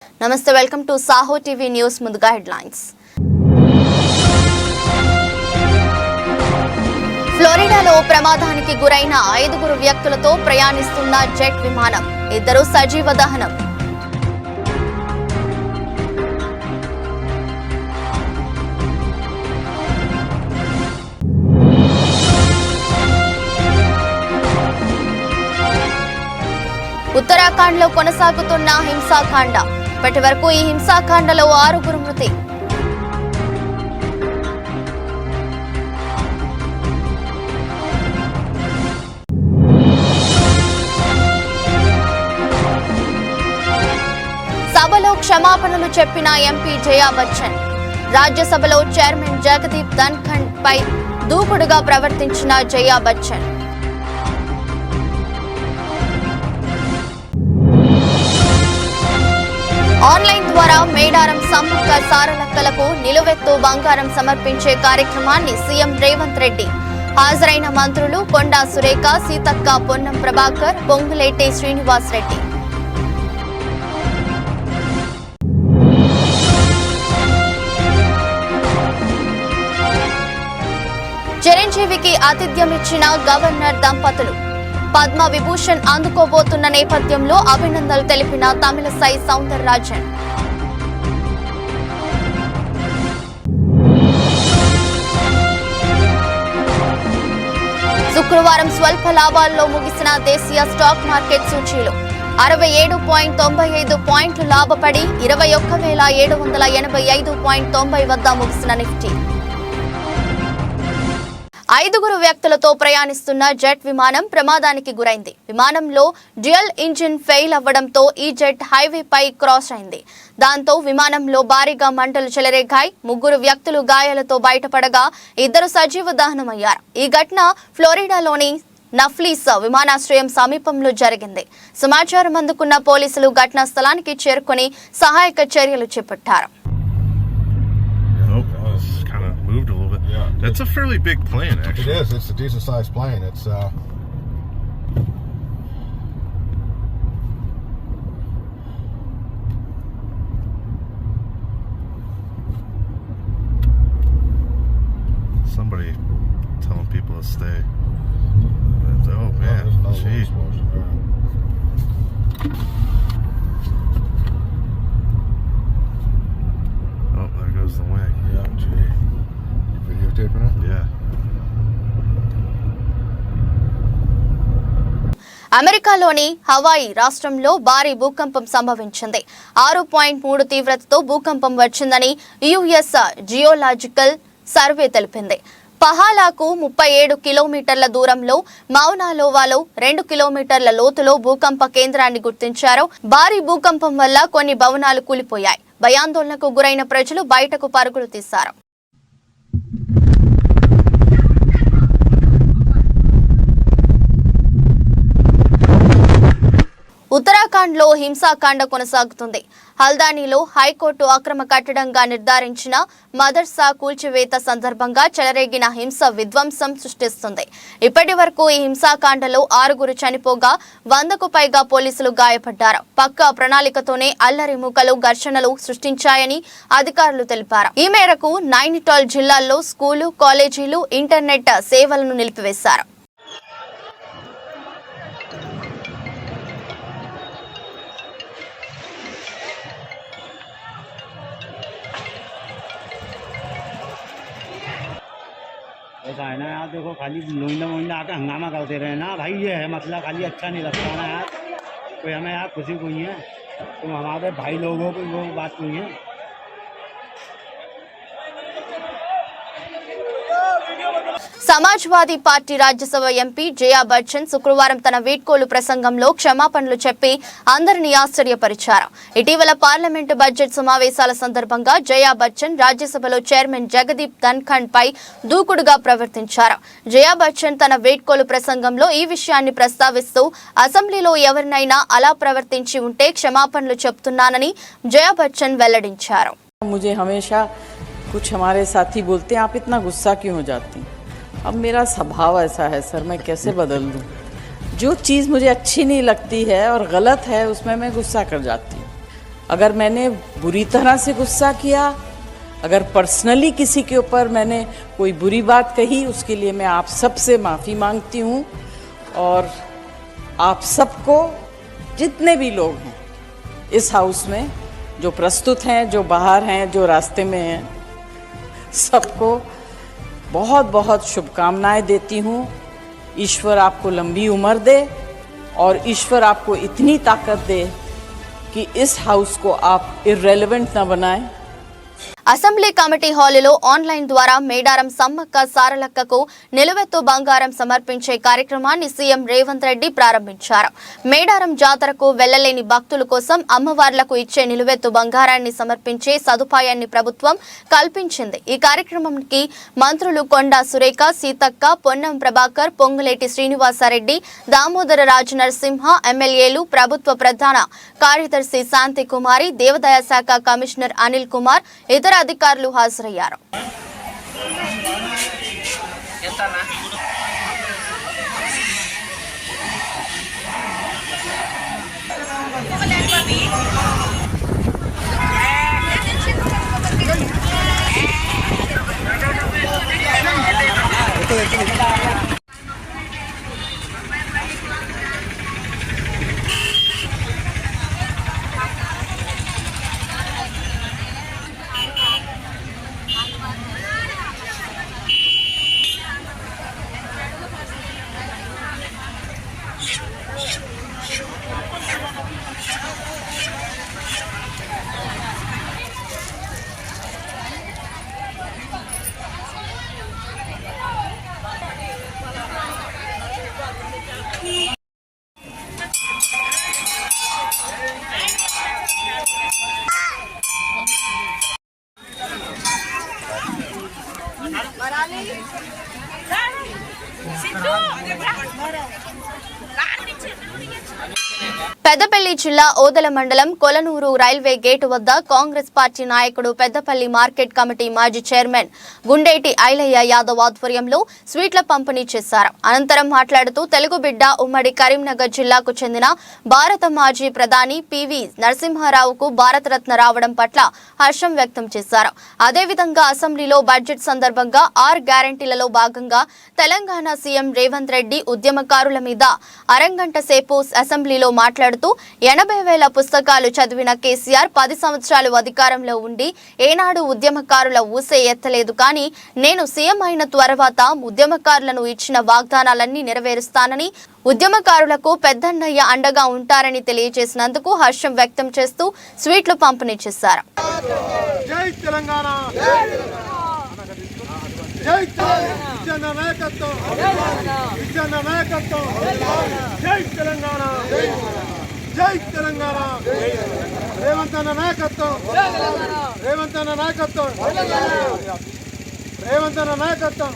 నమస్తే welcome to Saaho TV news ముందుగా headlines ఫ్లోరిడాలో ప్రమాదానికి గురైన 5 వ్యక్తులతో ప్రయాణిస్తున్న జెట్ విమానం ఇద్దరు సజీవ దహనం ఉత్తరాఖండ్ లో కొనసాగుతున్న హింసాకాండ ఇప్పటి వరకు ఈ హింసాకాండలో 6 మృతి సభలో క్షమాపణలు చెప్పిన ఎంపీ జయా బచ్చన్ రాజ్యసభలో చైర్మన్ జగదీప్ ధన్ఖడ్ పై దూకుడుగా ప్రవర్తించిన జయా బచ్చన్ ఆన్లైన్ ద్వారా మేడారం సమ్మక్క సారలక్కలకు నిలువెత్తు బంగారం సమర్పించే కార్యక్రమాన్ని సీఎం రేవంత్ రెడ్డి హాజరైన మంత్రులు కొండా సురేఖ సీతక్క పొన్నం ప్రభాకర్ పొంగులేటి శ్రీనివాస్ రెడ్డి చిరంజీవికి ఆతిథ్యం ఇచ్చిన గవర్నర్ దంపతులు పద్మ విభూషణ్ అందుకోబోతున్న నేపథ్యంలో అభినందనలు తెలిపిన తమిళసై సౌందరరాజన్ శుక్రవారం స్వల్ప లాభాల్లో ముగిసిన దేశీయ స్టాక్ మార్కెట్ సూచీలు 67.95 పాయింట్లు లాభపడి 21,785.90 వద్ద ముగిసిన నిఫ్టీ 5 వ్యక్తులతో ప్రయాణిస్తున్న జెట్ విమానం ప్రమాదానికి గురైంది. విమానంలో డ్యూయల్ ఇంజిన్ ఫెయిల్ అవ్వడంతో ఈ జెట్ హైవేపై క్రాష్ అయింది. దాంతో విమానంలో భారీగా మంటలు చెలరేగాయి. 3 వ్యక్తులు గాయాలతో బయటపడగా 2 సజీవ దహనమయ్యారు. ఈ ఘటన ఫ్లోరిడాలోని నఫ్లీస్ విమానాశ్రయం సమీపంలో జరిగింది. సమాచారం అందుకున్న పోలీసులు ఘటనా స్థలానికి చేరుకుని సహాయక చర్యలు చేపట్టారు. Moved a little bit. Yeah. That's a fairly big plane, actually. It is. It's a decent sized plane. It's Somebody telling people to stay. Oh man, gee. Oh, there goes the wing. Yeah, gee. You videotaping it? Yeah. అమెరికాలోని Hawaii రాష్ట్రంలో భారీ భూకంపం సంభవించింది. 6.3 తీవ్రతతో భూకంపం వచ్చిందని US geological survey తెలిపింది. పహాలాకు 37 కిలోమీటర్ల దూరంలో మౌనాలోవాలో 2 కిలోమీటర్ల లోతులో భూకంప కేంద్రాన్ని గుర్తించారు. భారీ భూకంపం వల్ల కొన్ని భవనాలు కూలిపోయాయి. భయాందోళనకు గురైన ప్రజలు బయటకు పరుగులు తీశారు. ఉత్తరాఖండ్ లో హింసాకాండ కొనసాగుతుంది. హల్దానీలో హైకోర్టు అక్రమ కట్టడంగా నిర్ధారించిన మదర్సా కూల్చివేత సందర్భంగా చెలరేగిన హింస విధ్వంసం సృష్టిస్తుంది. ఇప్పటి వరకు ఈ హింసాకాండలో 6 చనిపోగా 100కు పైగా పోలీసులు గాయపడ్డారు. పక్కా ప్రణాళికతోనే అల్లరి మూకలు ఘర్షణలు సృష్టించాయని అధికారులు తెలిపారు. ఈ మేరకు నైనిటాల్ జిల్లాల్లో స్కూలు, కాలేజీలు, ఇంటర్నెట్ సేవలను నిలిపివేశారు. ऐसा है ना यार, देखो खाली लोइंदा मोइंदा आके हंगामा करते रहे ना भाई, ये है मतलब खाली अच्छा नहीं लगता ना यार। कोई हमें यार खुशी कोई है, तुम हमारे भाई लोगों को वो बात नहीं है। సమాజ్వాదీ పార్టీ రాజ్యసభ ఎంపీ జయా బచ్చన్ శుక్రవారం తన వీడ్కోలు ప్రసంగంలో క్షమాపణలు చెప్పి అందరినీ ఆశ్చర్యపరిచారు. ఇటీవల పార్లమెంటు బడ్జెట్ సమావేశాల సందర్భంగా జయా బచ్చన్ రాజ్యసభలో చైర్మన్ జగదీప్ ధన్ఖడ్ పై దూకుడుగా ప్రవర్తించారు. జయా బచ్చన్ తన వీడ్కోలు ప్రసంగంలో ఈ విషయాన్ని ప్రస్తావిస్తూ అసెంబ్లీలో ఎవరినైనా అలా ప్రవర్తించి ఉంటే క్షమాపణలు చెప్తున్నానని జయా బచ్చన్ వెల్లడించారు. मुझे हमेशा कुछ हमारे साथी बोलते हैं आप इतना गुस्सा क्यों हो जाती हैं। अब मेरा स्वभाव ऐसा है सर, मैं कैसे बदल दूं। जो चीज़ मुझे अच्छी नहीं लगती है और गलत है उसमें मैं गुस्सा कर जाती हूँ। अगर मैंने बुरी तरह से गुस्सा किया, अगर पर्सनली किसी के ऊपर मैंने कोई बुरी बात कही, उसके लिए मैं आप सबसे माफ़ी मांगती हूँ। और आप सबको, जितने भी लोग हैं इस हाउस में, जो प्रस्तुत हैं, जो बाहर हैं, जो रास्ते में हैं, सबको बहुत बहुत शुभकामनाएं देती हूँ। ईश्वर आपको लंबी उम्र दे और ईश्वर आपको इतनी ताकत दे कि इस हाउस को आप इर्रेलेवेंट ना बनाएं। అసెంబ్లీ కమిటీ హాలులో ఆన్లైన్ ద్వారా మేడారం సమ్మక్క సారలక్కకు నిలువెత్తు బంగారం సమర్పించే కార్యక్రమాన్ని సీఎం రేవంత్ రెడ్డి ప్రారంభించారు. మేడారం జాతరకు వెళ్లలేని భక్తుల కోసం అమ్మవార్లకు ఇచ్చే నిలువెత్తు బంగారాన్ని సమర్పించే సదుపాయాన్ని ప్రభుత్వం కల్పించింది. ఈ కార్యక్రమానికి మంత్రులు కొండా సురేఖ, సీతక్క, పొన్నం ప్రభాకర్, పొంగులేటి శ్రీనివాసరెడ్డి, దామోదర రాజు నరసింహ, ఎమ్మెల్యేలు, ప్రభుత్వ ప్రధాన కార్యదర్శి శాంతి కుమారి, దేవాదాయ శాఖ కమిషనర్ అనిల్ కుమార్, ఇతర అధికారులు హాజరయ్యారు. పెద్దపల్లి జిల్లా ఓదెల మండలం కొలనూరు రైల్వే గేటు వద్ద కాంగ్రెస్ పార్టీ నాయకుడు, పెద్దపల్లి మార్కెట్ కమిటీ మాజీ చైర్మన్ గుండేటి ఐలయ్య యాదవ్ ఆధ్వర్యంలో స్వీట్ల పంపిణీ చేశారు. అనంతరం మాట్లాడుతూ తెలుగు బిడ్డ, ఉమ్మడి కరీంనగర్ జిల్లాకు చెందిన భారత మాజీ ప్రధాని పివి నరసింహారావుకు భారతరత్న రావడం పట్ల హర్షం వ్యక్తం చేశారు. అదేవిధంగా అసెంబ్లీలో బడ్జెట్ సందర్భంగా 6 గ్యారంటీలలో భాగంగా తెలంగాణ సీఎం రేవంత్ రెడ్డి ఉద్యమకారుల మీద అరంగంట సేపు అసెంబ్లీలో మాట్లాడుతూ 80,000 పుస్తకాలు చదివిన కేసీఆర్ 10 సంవత్సరాలు అధికారంలో ఉండి ఏనాడు ఉద్యమకారుల ఊసే ఎత్తలేదు, కానీ నేను సీఎం అయిన తర్వాత ఉద్యమకారులను ఇచ్చిన వాగ్దానాలన్నీ నెరవేరుస్తానని, ఉద్యమకారులకు పెద్దన్నయ్య అండగా ఉంటారని తెలియజేసినందుకు హర్షం వ్యక్తం చేస్తూ స్వీట్లు పంపిణీ చేశారు. జై తెలంగాణ, జై విజయన్న నాయకత్వం, విజయన్న నాయకత్వం, జై తెలంగాణ, జై తెలంగాణ, రేవంత్ అన్న నాయకత్వం, రేవంత్ అన్న నాయకత్వం, రేవంత్ అన్న నాయకత్వం.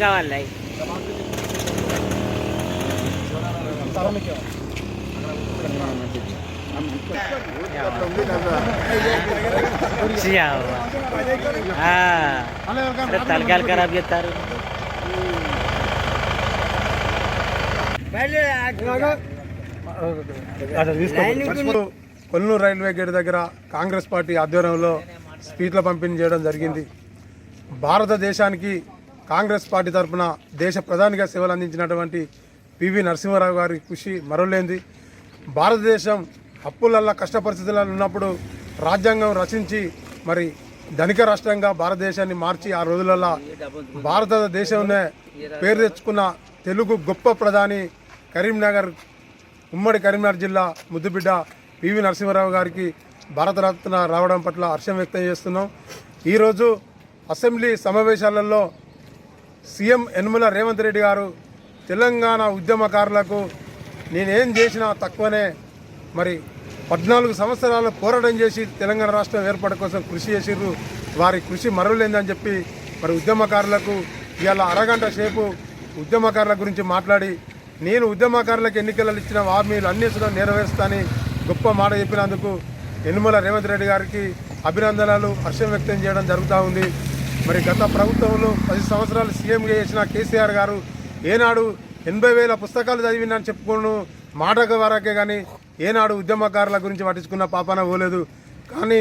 కావాలి తలకాయలు ఖరాబ్ చేస్తారు. కొల్లూరు రైల్వే గేట్ దగ్గర కాంగ్రెస్ పార్టీ ఆధ్వర్యంలో స్వీట్ల పంపిణీ చేయడం జరిగింది. భారతదేశానికి కాంగ్రెస్ పార్టీ తరఫున దేశ ప్రధానిగా సేవలు అందించినటువంటి పివి నరసింహారావు గారి కృషి మరువలేంది. భారతదేశం అప్పులల్లా కష్ట పరిస్థితులలో ఉన్నప్పుడు రాజ్యాంగం రచించి మరి ధనిక రాష్ట్రంగా భారతదేశాన్ని మార్చి ఆ రోజులలో భారతదేశంలో పేరు తెచ్చుకున్న తెలుగు గొప్ప ప్రధాని కరీంనగర్, ఉమ్మడి కరీంనగర్ జిల్లా ముద్దుబిడ్డ పివి నరసింహారావు గారికి భారతరత్న రావడం పట్ల హర్షం వ్యక్తం చేస్తున్నాం. ఈరోజు అసెంబ్లీ సమావేశాలలో సీఎం యనమల రేవంత్ రెడ్డి గారు తెలంగాణ ఉద్యమకారులకు నేనేం చేసినా తక్కువనే, మరి 14 సంవత్సరాలు పోరాటం చేసి తెలంగాణ రాష్ట్రం ఏర్పాటు కోసం కృషి చేసిర్రు, వారి కృషి మరువలేదని చెప్పి మరి ఉద్యమకారులకు ఇవాళ అరగంట సేపు ఉద్యమకారుల గురించి మాట్లాడి నేను ఉద్యమకారులకు ఎన్నికలలో ఇచ్చిన హామీలు అన్ని కూడా నెరవేరుస్తానని గొప్ప మాట చెప్పినందుకు యనమల రేవంత్ రెడ్డి గారికి అభినందనలు, హర్షం వ్యక్తం చేయడం జరుగుతూ ఉంది. మరి గత ప్రభుత్వంలో 10 సంవత్సరాలు సీఎంగా చేసిన కేసీఆర్ గారు ఏనాడు 80,000 పుస్తకాలు చదివిందని చెప్పుకోను మాట వరకే కానీ ఏనాడు ఉద్యమకారుల గురించి పట్టించుకున్న పాపాన పోలేదు. కానీ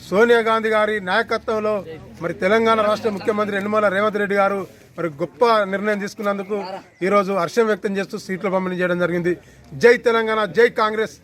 సోనియా గాంధీ గారి నాయకత్వంలో మరి తెలంగాణ రాష్ట్ర ముఖ్యమంత్రి యనమల రేవంత్ రెడ్డి గారు మరి గొప్ప నిర్ణయం తీసుకున్నందుకు ఈరోజు హర్షం వ్యక్తం చేస్తూ సీట్ల పంపిణీ చేయడం జరిగింది. జై తెలంగాణ, జై కాంగ్రెస్.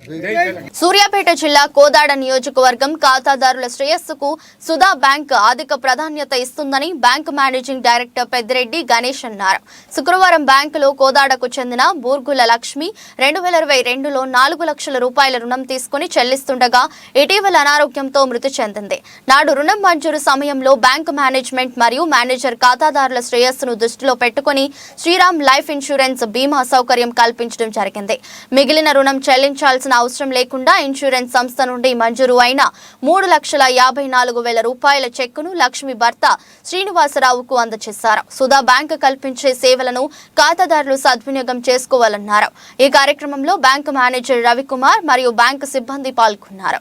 సూర్యాపేట జిల్లా కోదాడ నియోజకవర్గం ఖాతాదారుల శ్రేయస్సుకు సుధా బ్యాంక్ అధిక ప్రాధాన్యత ఇస్తుందని bank managing director Peddireddy Ganesh అన్నారు. శుక్రవారం బ్యాంకులో కోదాడకు చెందిన బూర్గుల లక్ష్మి 2022లో 4 లక్షల రూపాయల రుణం తీసుకుని చెల్లిస్తుండగా ఇటీవల అనారోగ్యంతో మృతి చెందింది. నాడు రుణం మంజూరు సమయంలో బ్యాంకు మేనేజ్మెంట్ మరియు మేనేజర్ ఖాతాదారుల శ్రేయస్సును దృష్టిలో పెట్టుకుని శ్రీరామ్ లైఫ్ ఇన్సూరెన్స్ బీమా సౌకర్యం కల్పించడం జరిగింది. మిగిలిన రుణం చెల్లించాల్సిన అవసరం లేకుండా ఇన్సూరెన్స్ సంస్థ నుండి మంజూరు అయిన 3,54,000 రూపాయల చెక్కును లక్ష్మి భర్త శ్రీనివాసరావుకు అందజేశారు. సుధా బ్యాంకు కల్పించే సేవలను ఖాతాదారులు సద్వినియోగం చేసుకోవాలన్నారు. ఈ కార్యక్రమంలో బ్యాంకు మేనేజర్ రవికుమార్ మరియు బ్యాంకు సిబ్బంది పాల్గొన్నారు.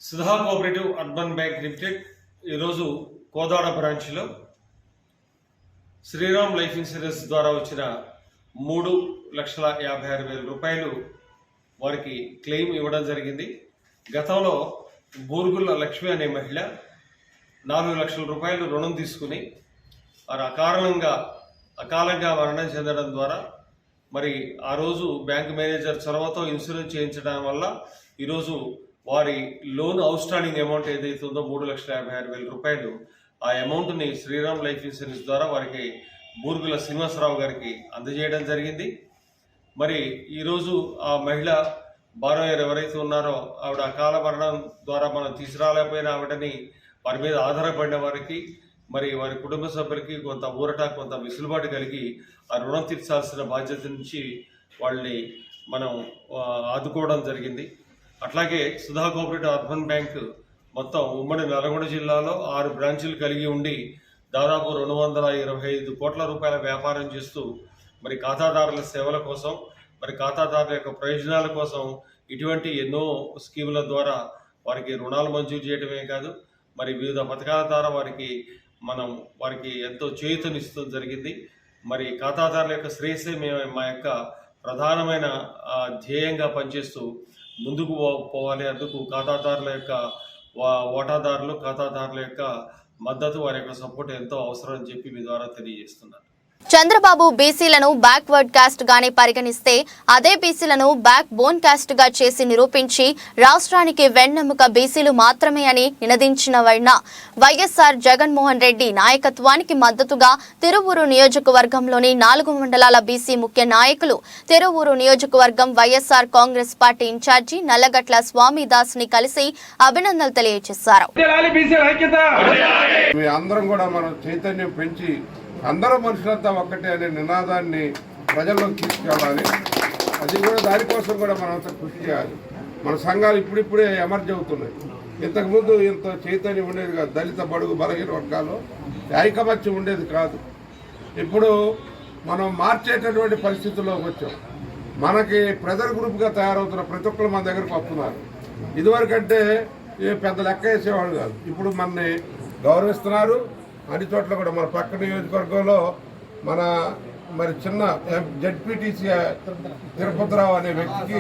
Sudha cooperative urban bank limited ఈరోజు కోదాడ బ్రాంచ్లో శ్రీరామ్ లైఫ్ ఇన్సూరెన్స్ ద్వారా వచ్చిన 3,56,000 రూపాయలు వారికి క్లెయిమ్ ఇవ్వడం జరిగింది. గతంలో బూర్గుల లక్ష్మి అనే మహిళ 4 లక్షల రూపాయలు రుణం తీసుకుని వారు అకాలంగా మరణం చెందడం ద్వారా మరి ఆ రోజు బ్యాంక్ మేనేజర్ చొరవతో ఇన్సూరెన్స్ చేయించడం వల్ల ఈరోజు వారి లోన్ అవుట్ స్టాండింగ్ అమౌంట్ ఏదైతే ఉందో 3,56,000 రూపాయలు ఆ అమౌంట్ని శ్రీరామ్ లైఫ్ ఇన్సూరెన్స్ ద్వారా వారికి బూర్గుల శ్రీనివాసరావు గారికి అందజేయడం జరిగింది. మరి ఈరోజు ఆ మహిళ బారోయర్ ఎవరైతే ఉన్నారో ఆవిడ అకాల మరణం ద్వారా మనం తీసుకురాలేకపోయిన ఆవిడని వారి మీద ఆధారపడిన వారికి మరి వారి కుటుంబ సభ్యులకి కొంత ఊరట, కొంత వెసులుబాటు కలిగి ఆ రుణం తీర్చాల్సిన బాధ్యత నుంచి వాళ్ళని మనం ఆదుకోవడం జరిగింది. అట్లాగే సుధా కోఆపరేటివ్ అర్బన్ బ్యాంక్ మొత్తం ఉమ్మడి నల్గొండ జిల్లాలో 6 బ్రాంచీలు కలిగి ఉండి దాదాపు 225 కోట్ల రూపాయల వ్యాపారం చేస్తూ మరి ఖాతాదారుల సేవల కోసం, మరి ఖాతాదారుల యొక్క ప్రయోజనాల కోసం ఇటువంటి ఎన్నో స్కీముల ద్వారా వారికి రుణాలు మంజూరు చేయడమే కాదు మరి వివిధ పథకాల ద్వారా వారికి ఎంతో చేయూతనిస్తూ జరిగింది. మరి ఖాతాదారుల యొక్క శ్రేయస్సే మా యొక్క ప్రధానమైన ధ్యేయంగా పనిచేస్తూ ముందుకు పోవాలి. అందుకు ఖాతాదారుల యొక్క వాటాదారులు, ఖాతాదారుల యొక్క మద్దతు, వారి యొక్క సపోర్ట్ ఎంతో అవసరం అని చెప్పి మీ ద్వారా తెలియజేస్తున్నాను. చంద్రబాబు బీసీలను బ్యాక్వర్డ్ కాస్ట్ గానే పరిగణిస్తే అదే బీసీలను బ్యాక్ బోన్ కాస్ట్ గా చేసి నిరూపించి రాష్ట్రానికి వెన్నెముక బీసీలు మాత్రమే అని నినదించిన వైఎస్ఆర్ జగన్మోహన్ రెడ్డి నాయకత్వానికి మద్దతుగా తిరువూరు నియోజకవర్గంలోని 4 మండలాల బీసీ ముఖ్య నాయకులు తిరువూరు నియోజకవర్గం వైఎస్ఆర్ కాంగ్రెస్ పార్టీ ఇన్ఛార్జి నల్లగట్ల స్వామిదాస్ ని కలిసి అభినందనలు తెలియజేశారు. అందరూ మనుషులంతా ఒక్కటే అనే నినాదాన్ని ప్రజల్లోకి తీసుకెళ్ళాలి. అది కూడా దానికోసం కూడా మనం అంతా కృషి చేయాలి. మన సంఘాలు ఇప్పుడిప్పుడే ఎమర్జ్ అవుతున్నాయి. ఇంతకుముందు ఇంత చైతన్యం ఉండేది కాదు. దళిత బడుగు బలహీన వర్గాల్లో ఐకమత్యం ఉండేది కాదు. ఇప్పుడు మనం మార్చేటటువంటి పరిస్థితుల్లోకి వచ్చాం. మనకి ప్రెజర్ గ్రూప్గా తయారవుతున్న ప్రతి ఒక్కరు మన దగ్గరకు వస్తున్నారు. ఇదివరకంటే పెద్ద లెక్క వేసేవాళ్ళు కాదు. ఇప్పుడు మనని గౌరవిస్తున్నారు. అన్ని చోట్ల కూడా మన పక్క నియోజకవర్గంలో మరి చిన్న జడ్పీటీసీ తిరుపతిరావు అనే వ్యక్తికి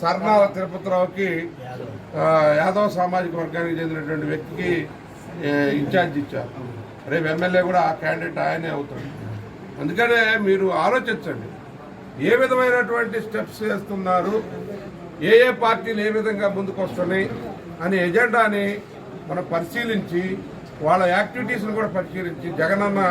సర్నాల తిరుపతిరావుకి యాదవ సామాజిక వర్గానికి చెందినటువంటి వ్యక్తికి ఇన్ఛార్జ్ ఇచ్చారు. రేపు ఎమ్మెల్యే కూడా ఆ క్యాండిడేట్ ఆయనే అవుతాడు. అందుకనే మీరు ఆలోచించండి, ఏ విధమైనటువంటి స్టెప్స్ వేస్తున్నారు, ఏ పార్టీలు ఏ విధంగా ముందుకు వస్తున్నాయి అనే ఎజెండాని మనం పరిశీలించి వాళ్ళ యాక్టివిటీస్ని కూడా పరిశీలించి జగనన్న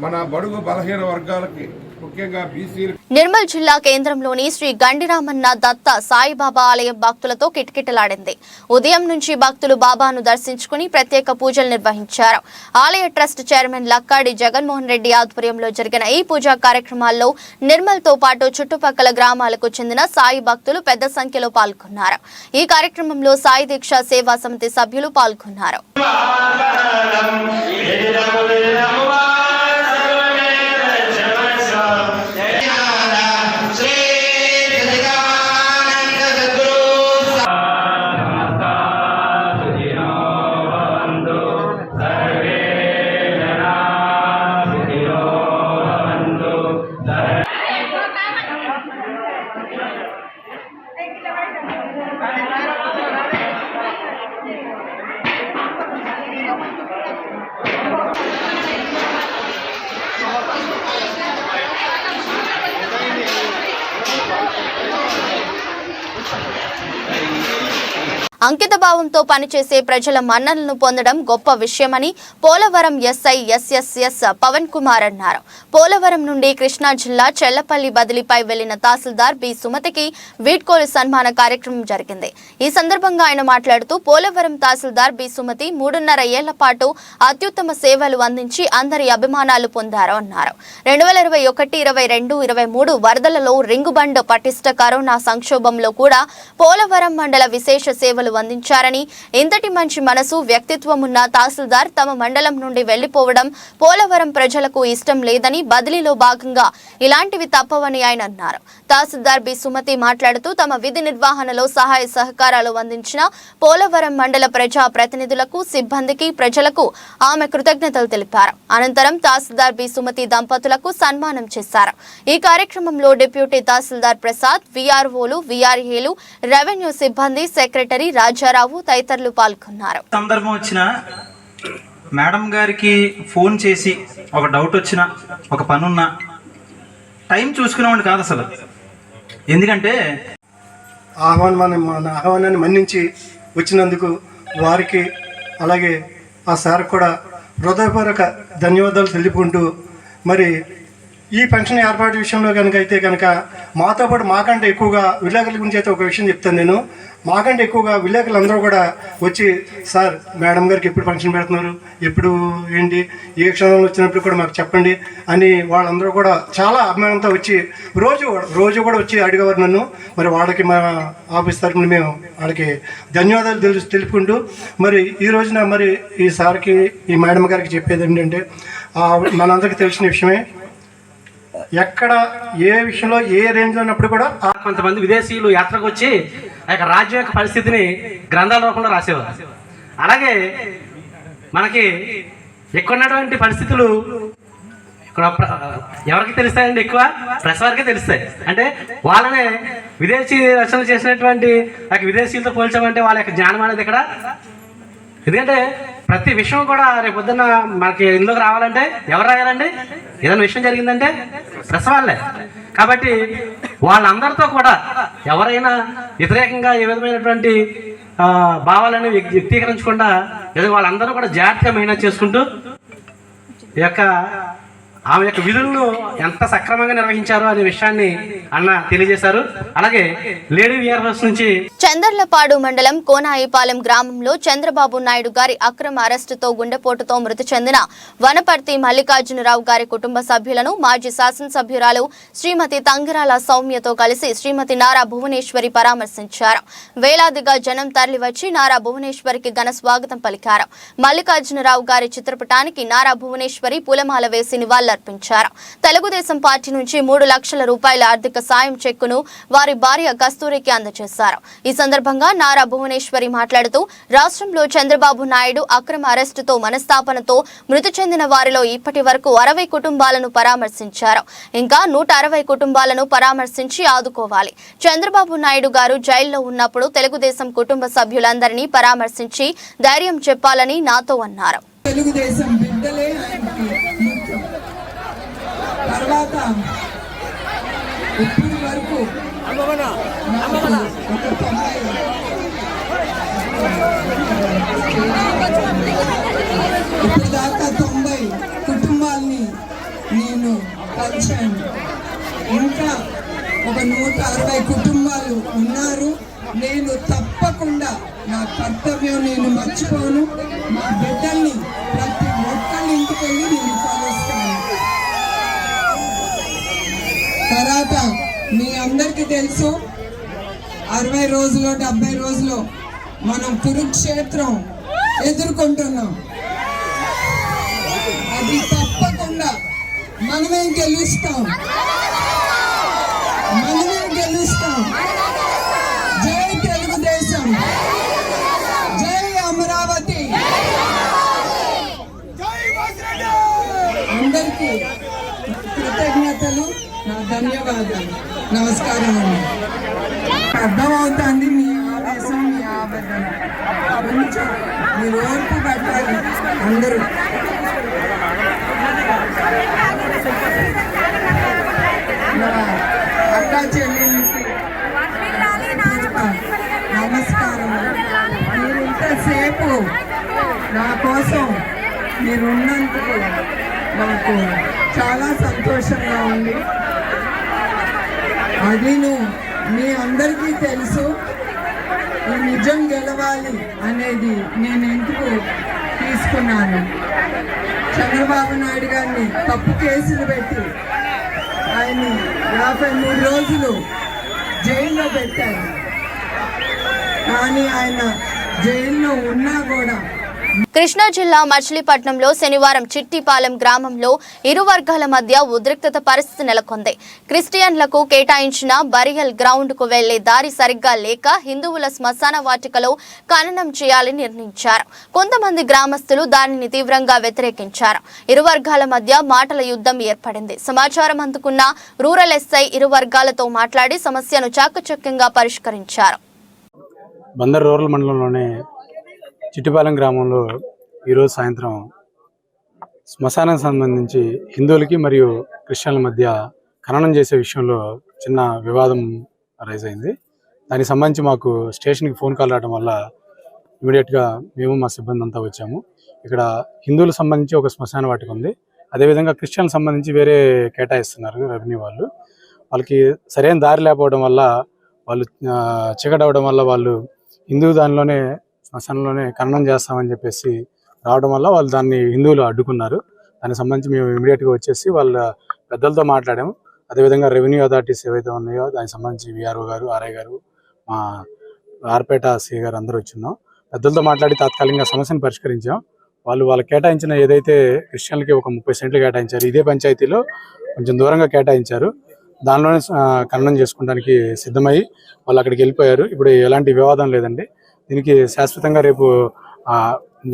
మన బడుగు బలహీన వర్గాలకి ముఖ్యంగా బీసీలు. నిర్మల్ జిల్లా కేంద్రంలోని శ్రీ గండిరామన్న దత్త సాయిబాబా ఆలయం భక్తులతో కిటకిటలాడింది. ఉదయం నుంచి భక్తులు బాబాను దర్శించుకుని ప్రత్యేక పూజలు నిర్వహించారు. ఆలయ ట్రస్ట్ చైర్మన్ లక్కాడి జగన్మోహన్ రెడ్డి ఆధ్వర్యంలో జరిగిన ఈ పూజా కార్యక్రమాల్లో నిర్మల్ తో పాటు చుట్టుపక్కల గ్రామాలకు చెందిన సాయి భక్తులు పెద్ద సంఖ్యలో పాల్గొన్నారు. ఈ కార్యక్రమంలో సాయి దీక్ష సేవా సమితి సభ్యులు పాల్గొన్నారు. అంకితభావంతో పనిచేసే ప్రజల మన్ననలను పొందడం గొప్ప విషయమని పోలవరం ఎస్ఐ ఎస్ఎస్ఎస్ పవన్ కుమార్ అన్నారు. పోలవరం నుండి కృష్ణా జిల్లా చెల్లపల్లి బదిలీపై వెళ్లిన తహసీల్దార్ బి సుమతికి వీడ్కోలు సన్మాన కార్యక్రమం జరిగింది. ఈ సందర్భంగా ఆయన మాట్లాడుతూ పోలవరం తహసీల్దార్ బి సుమతి 3.5 ఏళ్ల పాటు అత్యుత్తమ సేవలు అందించి అందరి అభిమానాలు పొందారు అన్నారు. 2021, 22, 23 వరదలలో రింగుబండ్ పటిష్ట కరోనా సంక్షోభంలో కూడా పోలవరం మండల విశేష సేవలు అందించారని, ఇంతటి మంచి మనసు వ్యక్తిత్వం ఉన్న తహసీల్దార్ తమ మండలం నుండి వెళ్లిపోవడం పోలవరం ప్రజలకు ఇష్టం లేదని, బదిలీలో భాగంగా ఇలాంటివి తప్పవని ఆయన అన్నారు. తహసీల్దార్ బి సుమతి మాట్లాడుతూ తమ విధి నిర్వహణలో సహాయ సహకారాలు అందించిన పోలవరం మండల ప్రజా ప్రతినిధులకు, సిబ్బందికి, ప్రజలకు ఆమె కృతజ్ఞతలు తెలిపారు. అనంతరం తహసీల్దార్ బి సుమతి దంపతులకు సన్మానం చేశారు. ఈ కార్యక్రమంలో డిప్యూటీ తహసీల్దార్ ప్రసాద్, విఆర్ఓలు, విఆర్ఏలు, రెవెన్యూ సిబ్బంది, సెక్రటరీ రాజారావు తదితరులు పాల్గొన్నారు. సందర్భం వచ్చిన మేడం గారికి ఫోన్ చేసి ఒక డౌట్ వచ్చినా, ఒక పనున్నా టైం చూసుకునేవాడిని కాదు అసలు. ఎందుకంటే మన ఆహ్వానాన్ని మన్నించి వచ్చినందుకు వారికి, అలాగే ఆ సార్ కూడా హృదయపూర్వక ధన్యవాదాలు తెలుపుకుంటూ, మరి ఈ పెన్షన్ ఏర్పాటు విషయంలో కనుక మాతో పాటు మాకంటే ఎక్కువగా విలేకరుల గురించి అయితే ఒక విషయం చెప్తాను నేను. మాకంటే ఎక్కువగా విలేకరులు అందరూ కూడా వచ్చి, సార్ మేడం గారికి ఎప్పుడు పెన్షన్ పెడుతున్నారు, ఎప్పుడు ఏంటి, ఏ క్షణంలో వచ్చినప్పుడు కూడా మాకు చెప్పండి అని వాళ్ళందరూ కూడా చాలా అభిమానంతో వచ్చి రోజు కూడా వచ్చి అడిగేవారు నన్ను. మరి వాళ్ళకి మా ఆఫీస్ తరఫున మేము వాళ్ళకి ధన్యవాదాలు తెలుపుకుంటూ, మరి ఈ రోజున మరి ఈ సార్కి, ఈ మేడం గారికి చెప్పేది ఏంటంటే, మనందరికీ తెలిసిన విషయమే, ఎక్కడ ఏ విషయంలో ఏ రేంజ్లో ఉన్నప్పుడు కూడా కొంతమంది విదేశీయులు యాత్రకు వచ్చి ఆ యొక్క రాజ్యం యొక్క పరిస్థితిని గ్రంథాల రూపంలో రాసేవారు. అలాగే మనకి ఎక్కువ ఉన్నటువంటి పరిస్థితులు ఇక్కడ ఎవరికి తెలుస్తాయండి? ఎక్కువ ప్రెస్ వారికే తెలుస్తాయి. అంటే వాళ్ళనే విదేశీ రచనలు చేసినటువంటి ఆ విదేశీయులతో పోల్చామంటే వాళ్ళ యొక్క జ్ఞానం అనేది ఇక్కడ. ఎందుకంటే ప్రతి విషయం కూడా రేపు పొద్దున్న మనకి ఇందులోకి రావాలంటే ఎవరు రాయాలండి? ఏదైనా విషయం జరిగిందంటే ప్రెస్ వాళ్ళే. కాబట్టి వాళ్ళందరితో కూడా ఎవరైనా వ్యతిరేకంగా ఏ విధమైనటువంటి భావాలను వ్యక్తీకరించకుండా వాళ్ళందరూ కూడా జాగ్రత్తగా మెయింటైన్ చేసుకుంటూ ఈ యొక్క ఆమె యొక్క విధులను ఎంత సక్రమంగా నిర్వహించారో అనే విషయాన్ని అన్న తెలియజేశారు. అలాగే లేడీ విఆర్ఓస్ నుంచి చందర్లపాడు మండలం కోనాయిపాలెం గ్రామంలో చంద్రబాబు నాయుడు గారి అక్రమ అరెస్టుతో గుండెపోటుతో మృతి చెందిన వనపర్తి మల్లికార్జునరావు గారి కుటుంబ సభ్యులను మాజీ శాసనసభ్యురాలు శ్రీమతి తంగిరాల సౌమ్యతో కలిసి శ్రీమతి నారా భువనేశ్వరి పరామర్శించారు. వేలాదిగా జనం తరలివచ్చి నారా భువనేశ్వరికి ఘన స్వాగతం పలికారు. మల్లికార్జునరావు గారి చిత్రపటానికి నారా భువనేశ్వరి పూలమాల వేసి నివాళులర్పించారు. తెలుగుదేశం పార్టీ నుంచి 3 లక్షల రూపాయల ఆర్థిక సాయం చెక్కును వారి భార్య కస్తూరికి అందజేశారు. ఈ సందర్భంగా నారా భువనేశ్వరి మాట్లాడుతూ, రాష్ట్రంలో చంద్రబాబు నాయుడు అక్రమ అరెస్టుతో మనస్తాపనతో మృతి చెందిన వారిలో ఇప్పటి వరకు 60 కుటుంబాలను పరామర్శించారు. ఇంకా 160 కుటుంబాలను పరామర్శించి ఆదుకోవాలి. చంద్రబాబు నాయుడు గారు జైల్లో ఉన్నప్పుడు తెలుగుదేశం కుటుంబ సభ్యులందరినీ పరామర్శించి ధైర్యం చెప్పాలని నాతో అన్నారు. తెలుగుదేశం బిడ్డలే ముఖ్యం. తర్వాత ఇప్పటి వరకు ఇప్పటిదాకా 90 కుటుంబాలని నేను కలిశాను. ఇంకా ఒక 160 కుటుంబాలు ఉన్నారు. నేను తప్పకుండా నా కర్తవ్యం నేను మర్చిపోను. మా బిడ్డల్ని ప్రతి ఒక్కళ్ళ ఇంటికి వెళ్ళి నేను కలుస్తాను. తర్వాత మీ అందరికీ తెలుసు, 60 రోజులు 70 రోజులు మనం కురుక్షేత్రం ఎదుర్కొంటున్నాం. అది తప్పకుండా మనమే గెలుస్తాం. జై తెలుగుదేశం, జై అమరావతి. అందరికీ కృతజ్ఞతలు, నా ధన్యవాదాలు, నమస్కారం అండి. అర్థమవుతుంది మీ ఆవేశం, మీ ఆవేదన. కొంచెం మీరు ఓర్పు పట్టాలి అందరూ. అక్కా చెల్లెళ్ళకి నమస్కారం. నా కోసం మీరు ఉన్నందుకు నాకు చాలా సంతోషంగా ఉంది. అదిను మీ అందరికీ తెలుసు, ఈ నిజం గెలవాలి అనేది నేను ఎందుకు తీసుకున్నాను. చంద్రబాబు నాయుడు గారిని తప్పు కేసులు పెట్టి ఆయన్ని 53 రోజులు జైల్లో పెట్టారు. కానీ ఆయన జైల్లో ఉన్నా కూడా కృష్ణా జిల్లా మచిలీపట్నంలో శనివారం చిట్టిపాలెం గ్రామంలో ఇరు వర్గాల మధ్య ఉద్రిక్తత పరిస్థితి నెలకొంది. క్రిస్టియన్లకు కేటాయించిన బరియల్ గ్రౌండ్ కు వెళ్లే దారి సరిగ్గా లేక హిందువుల శ్మశాన వాటికలో ఖననం చేయాలని నిర్ణయించారు. కొంతమంది గ్రామస్తులు దానిని తీవ్రంగా వ్యతిరేకించారు. ఇరు వర్గాల మధ్య మాటల యుద్ధం ఏర్పడింది. సమాచారం అందుకున్న రూరల్ ఎస్ఐ ఇరు వర్గాలతో మాట్లాడి సమస్యను చాకచక్యంగా పరిష్కరించారు. బందర్ రూరల్ మండలంలోని చిట్టిపాలెం గ్రామంలో ఈరోజు సాయంత్రం శ్మశానానికి సంబంధించి హిందువులకి మరియు క్రిస్టియన్ల మధ్య ఖననం చేసే విషయంలో చిన్న వివాదం రైజ్ అయింది. దానికి సంబంధించి మాకు స్టేషన్కి ఫోన్ కాల్ రావడం వల్ల ఇమీడియట్గా మేము మా సిబ్బంది అంతా వచ్చాము. ఇక్కడ హిందువులకు సంబంధించి ఒక శ్మశాన వాటిక ఉంది, అదేవిధంగా క్రిస్టియన్లకు సంబంధించి వేరే కేటాయిస్తున్నారు రెవెన్యూ వాళ్ళు. వాళ్ళకి సరైన దారి లేకపోవడం వల్ల వాళ్ళు చీకటవడం వల్ల వాళ్ళు హిందూ దానిలోనే శ్మశానంలోనే ఖననం చేస్తామని చెప్పేసి రావడం వల్ల వాళ్ళు దాన్ని హిందువులు అడ్డుకున్నారు. దానికి సంబంధించి మేము ఇమీడియట్గా వచ్చేసి వాళ్ళ పెద్దలతో మాట్లాడాము. అదేవిధంగా రెవెన్యూ అథారిటీస్ ఏవైతే ఉన్నాయో దానికి సంబంధించి విఆర్ఓ గారు, ఆర్ఐ గారు, మా ఆర్పేట సిఐ గారు అందరూ వచ్చిన్నాం. పెద్దలతో మాట్లాడి తాత్కాలికంగా సమస్యను పరిష్కరించాం. వాళ్ళు కేటాయించిన ఏదైతే క్రిస్టియన్లకి ఒక 30 సెంట్లు కేటాయించారు, ఇదే పంచాయతీలో కొంచెం దూరంగా కేటాయించారు. దానిలోనే ఖననం చేసుకోవడానికి సిద్ధమై వాళ్ళు అక్కడికి వెళ్ళిపోయారు. ఇప్పుడు ఎలాంటి వివాదం లేదండి. దీనికి శాశ్వతంగా రేపు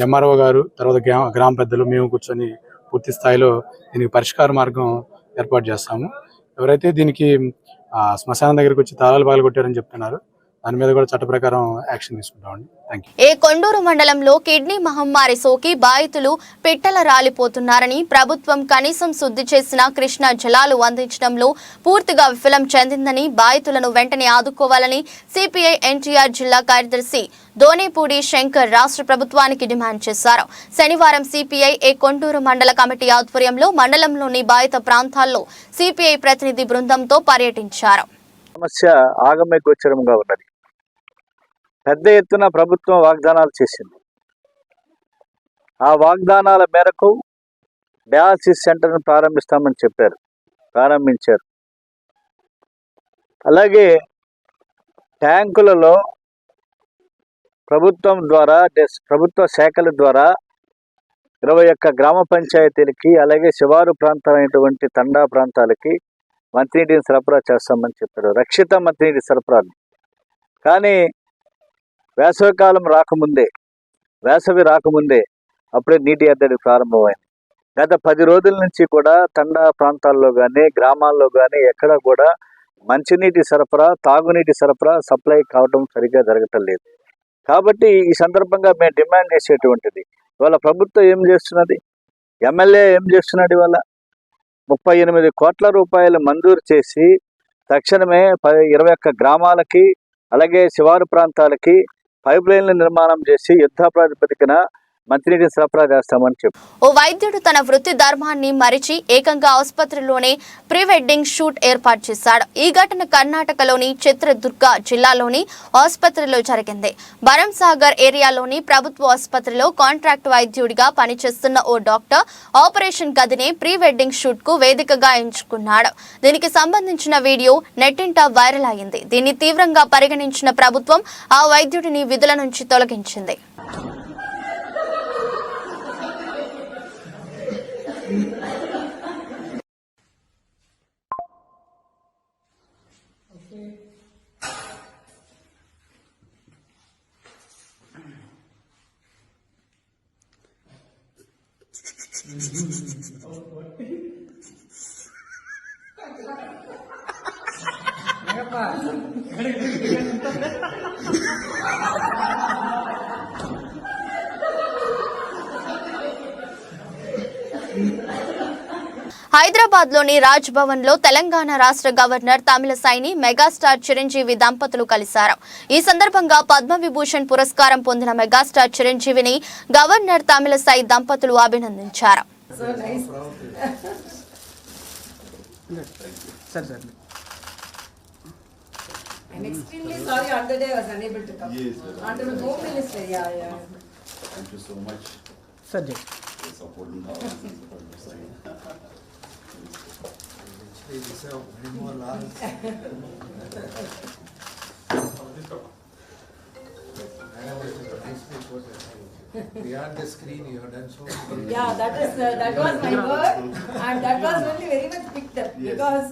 ఎంఆర్ఓ గారు, తర్వాత గ్రామ పెద్దలు, మేము కూర్చొని పూర్తి స్థాయిలో దీనికి పరిష్కార మార్గం ఏర్పాటు చేస్తాము. ఎవరైతే దీనికి శ్మశానం దగ్గరికి వచ్చి తాళాలు పగలు కొట్టారని చెప్తున్నారు, దాని మీద కూడా చట్ట ప్రకారం యాక్షన్ తీసుకుంటామండి. Thank you. కొండూరు మండలంలో కిడ్నీ మహమ్మారి సోకి బాధితులు పిట్టల రాలిపోతున్నారని ప్రభుత్వం కనీసం శుద్ధి చేసిన కృష్ణా జలాలు అందించడంలో పూర్తిగా విఫలం చెందిందని, బాధితులను వెంటనే ఆదుకోవాలని సిపిఐ ఎన్టీఆర్ జిల్లా కార్యదర్శి దోనేపూడి శంకర్ రాష్ట్ర ప్రభుత్వానికి డిమాండ్ చేశారు. శనివారం సిపిఐ కొండూరు మండల కమిటీ ఆధ్వర్యంలో మండలంలోని బాధిత ప్రాంతాల్లో సిపిఐ ప్రతినిధి బృందంతో పర్యటించారు. సమస్య ఆగమ్య గోచరంగా ఉన్నది. పెద్ద ఎత్తున ప్రభుత్వం వాగ్దానాలు చేసింది. ఆ వాగ్దానాల మేరకు డయాలసిస్ సెంటర్ను ప్రారంభిస్తామని చెప్పారు, ప్రారంభించారు. అలాగే ట్యాంకులలో ప్రభుత్వం ద్వారా, ప్రభుత్వ శాఖల ద్వారా 21 గ్రామ పంచాయతీలకి, అలాగే శివారు ప్రాంతాలైనటువంటి తండా ప్రాంతాలకి మంచినీటిని సరఫరా చేస్తామని చెప్పారు, రక్షిత మంచినీటి సరఫరాని. కానీ వేసవికాలం రాకముందే, వేసవి రాకముందే అప్పుడే నీటి ఎద్దడి ప్రారంభమైంది. గత 10 రోజుల నుంచి కూడా తండా ప్రాంతాల్లో కానీ, గ్రామాల్లో కానీ ఎక్కడ కూడా మంచినీటి సరఫరా, తాగునీటి సరఫరా సప్లై కావడం సరిగ్గా జరగటం లేదు. కాబట్టి ఈ సందర్భంగా మేము డిమాండ్ చేసేటువంటిది, ఇవాళ ప్రభుత్వం ఏం చేస్తున్నది, ఎమ్మెల్యే ఏం చేస్తున్నాడు, ఇవాళ 38 కోట్ల రూపాయలు మంజూరు చేసి తక్షణమే 21 గ్రామాలకి, అలాగే శివారు ప్రాంతాలకి పైప్ లైన్ల నిర్మాణం చేసి యుద్ధ ప్రాతిపదికన మంచినీటి సరఫరా చేస్తామని చెప్పి ఓ వైద్యుడు తన వృత్తి ధర్మాన్ని మరిచి ఏకంగా ఆసుపత్రిలోనే ప్రీ వెడ్డింగ్ షూట్ ఏర్పాటు చేశాడు. ఈ ఘటన కర్ణాటకలోని చిత్రదుర్గ జిల్లాలోని ఆసుపత్రిలో జరిగింది. బరంసాగర్ ఏరియాలోని ప్రభుత్వ ఆసుపత్రిలో కాంట్రాక్ట్ వైద్యుడిగా పనిచేస్తున్న ఓ డాక్టర్ ఆపరేషన్ గదిని ప్రీ వెడ్డింగ్ షూట్ కు వేదికగా ఎంచుకున్నాడు. దీనికి సంబంధించిన వీడియో నెట్టింట వైరల్ అయింది. దీన్ని తీవ్రంగా పరిగణించిన ప్రభుత్వం ఆ వైద్యుడిని విధుల నుంచి తొలగించింది. హైదరాబాద్లోని రాజ్ భవన్లో తెలంగాణ రాష్ట్ర గవర్నర్ తమిళసైని మెగాస్టార్ చిరంజీవి దంపతులు కలిశారు. ఈ సందర్భంగా పద్మవిభూషణ్ పురస్కారం పొందిన మెగాస్టార్ చిరంజీవిని గవర్నర్ తమిళసై దంపతులు అభినందించారు. I'm extremely sorry on the day I was unable to come. Yes, under the Home Minister, yeah. Thank you so much. Sir, for supporting our Beyond the screen, you have done so much. Yeah, that was my word, and that was really very much picked up because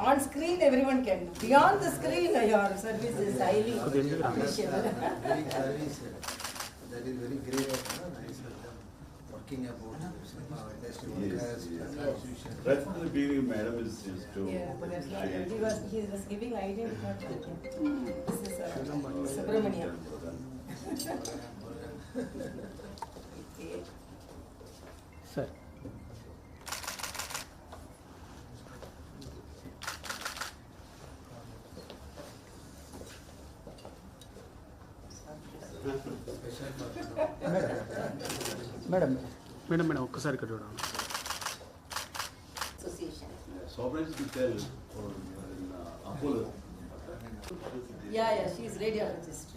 on screen everyone can do. Beyond the screen, your service is highly appreciable. That is very great. Nice of them working about cinema industry workers. Right from the beginning, madam is to. He was giving idea. This is Subramania. Sir. Madam ఒక్కసారి ఇక్కడ చూడండి. Surprised to tell Apollo. Yeah, she is radiologist.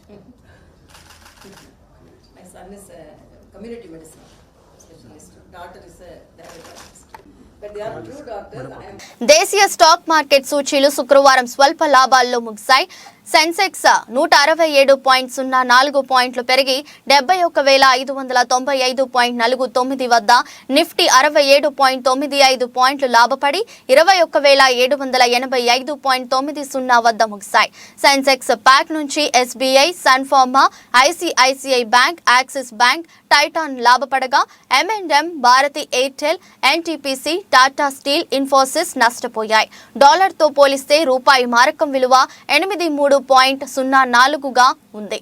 My son is a community medicine specialist. Daughter is a diabetologist. But they are true doctors. దేశీయ stock market సూచీలు శుక్రవారం స్వల్ప లాభాల్లో ముగిశాయి. సెన్సెక్స్ 167.04 పాయింట్లు పెరిగి 71,595.49 వద్ద, నిఫ్టీ 67.95 పాయింట్లు లాభపడి 21,785.90 వద్ద ముగిశాయి. సెన్సెక్స్ ప్యాక్ నుంచి SBI, Sun Pharma, ICICI bank, Axis bank, Titan లాభపడగా M&M, Bharti Airtel, NTPC, Tata steel, Infosys నష్టపోయాయి. డాలర్తో పోలిస్తే రూపాయి మారకం విలువ 83.04గా ఉంది.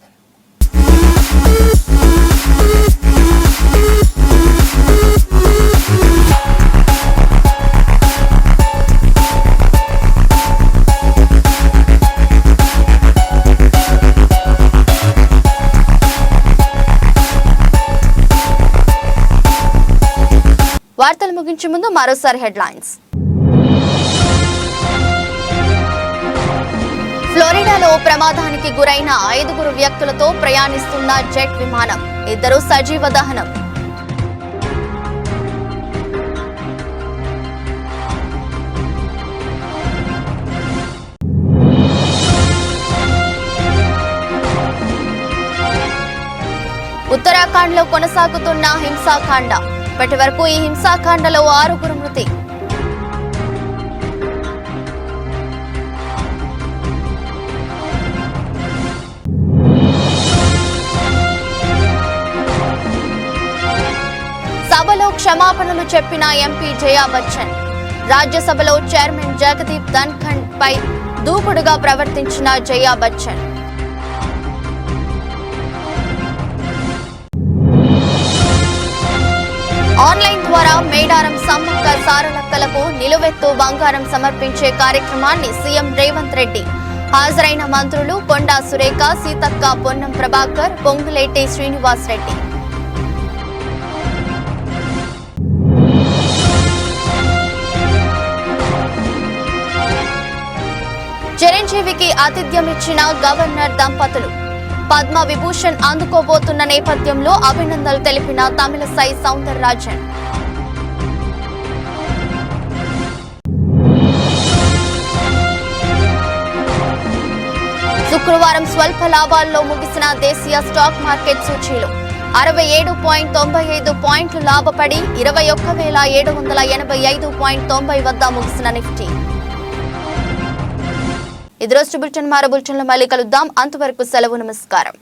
వార్తలు ముగించే ముందు మరోసారి హెడ్లైన్స్. ఫ్లోరిడాలో ప్రమాదానికి గురైన 5 వ్యక్తులతో ప్రయాణిస్తున్న జెట్ విమానం, 2 సజీవ దహనం. ఉత్తరాఖండ్లో కొనసాగుతున్న హింసాకాండ, ఇప్పటి వరకు ఈ హింసాకాండలో 6 మృతి. సభలో క్షమాపణలు చెప్పిన ఎంపీ జయా బచ్చన్, రాజ్యసభలో చైర్మన్ జగదీప్ ధన్ఖడ్ పై దూకుడుగా ప్రవర్తించిన జయా బచ్చన్. ఆన్లైన్ ద్వారా మేడారం సమ్మక్క సారలక్కలకు నిలువెత్తు బంగారం సమర్పించే కార్యక్రమాన్ని సీఎం రేవంత్ రెడ్డి, హాజరైన మంత్రులు కొండా సురేఖ, సీతక్క, పొన్నం ప్రభాకర్, పొంగులేటి శ్రీనివాస్ రెడ్డి. చిరంజీవికి ఆతిథ్యం ఇచ్చిన గవర్నర్ దంపతులు, పద్మ విభూషణ్ అందుకోబోతున్న నేపథ్యంలో అభినందనలు తెలిపిన తమిళసై సౌందరరాజన్. శుక్రవారం స్వల్ప లాభాల్లో ముగిసిన దేశీయ స్టాక్ మార్కెట్ సూచీలు 67.95 పాయింట్లు లాభపడి 21,785.90 వద్ద ముగిసిన నిఫ్టీ. ఇది రోజు బులెటిన్. మరో బులెటిన్లో మళ్ళీ కలుద్దాం. అంతవరకు సెలవు. నమస్కారం.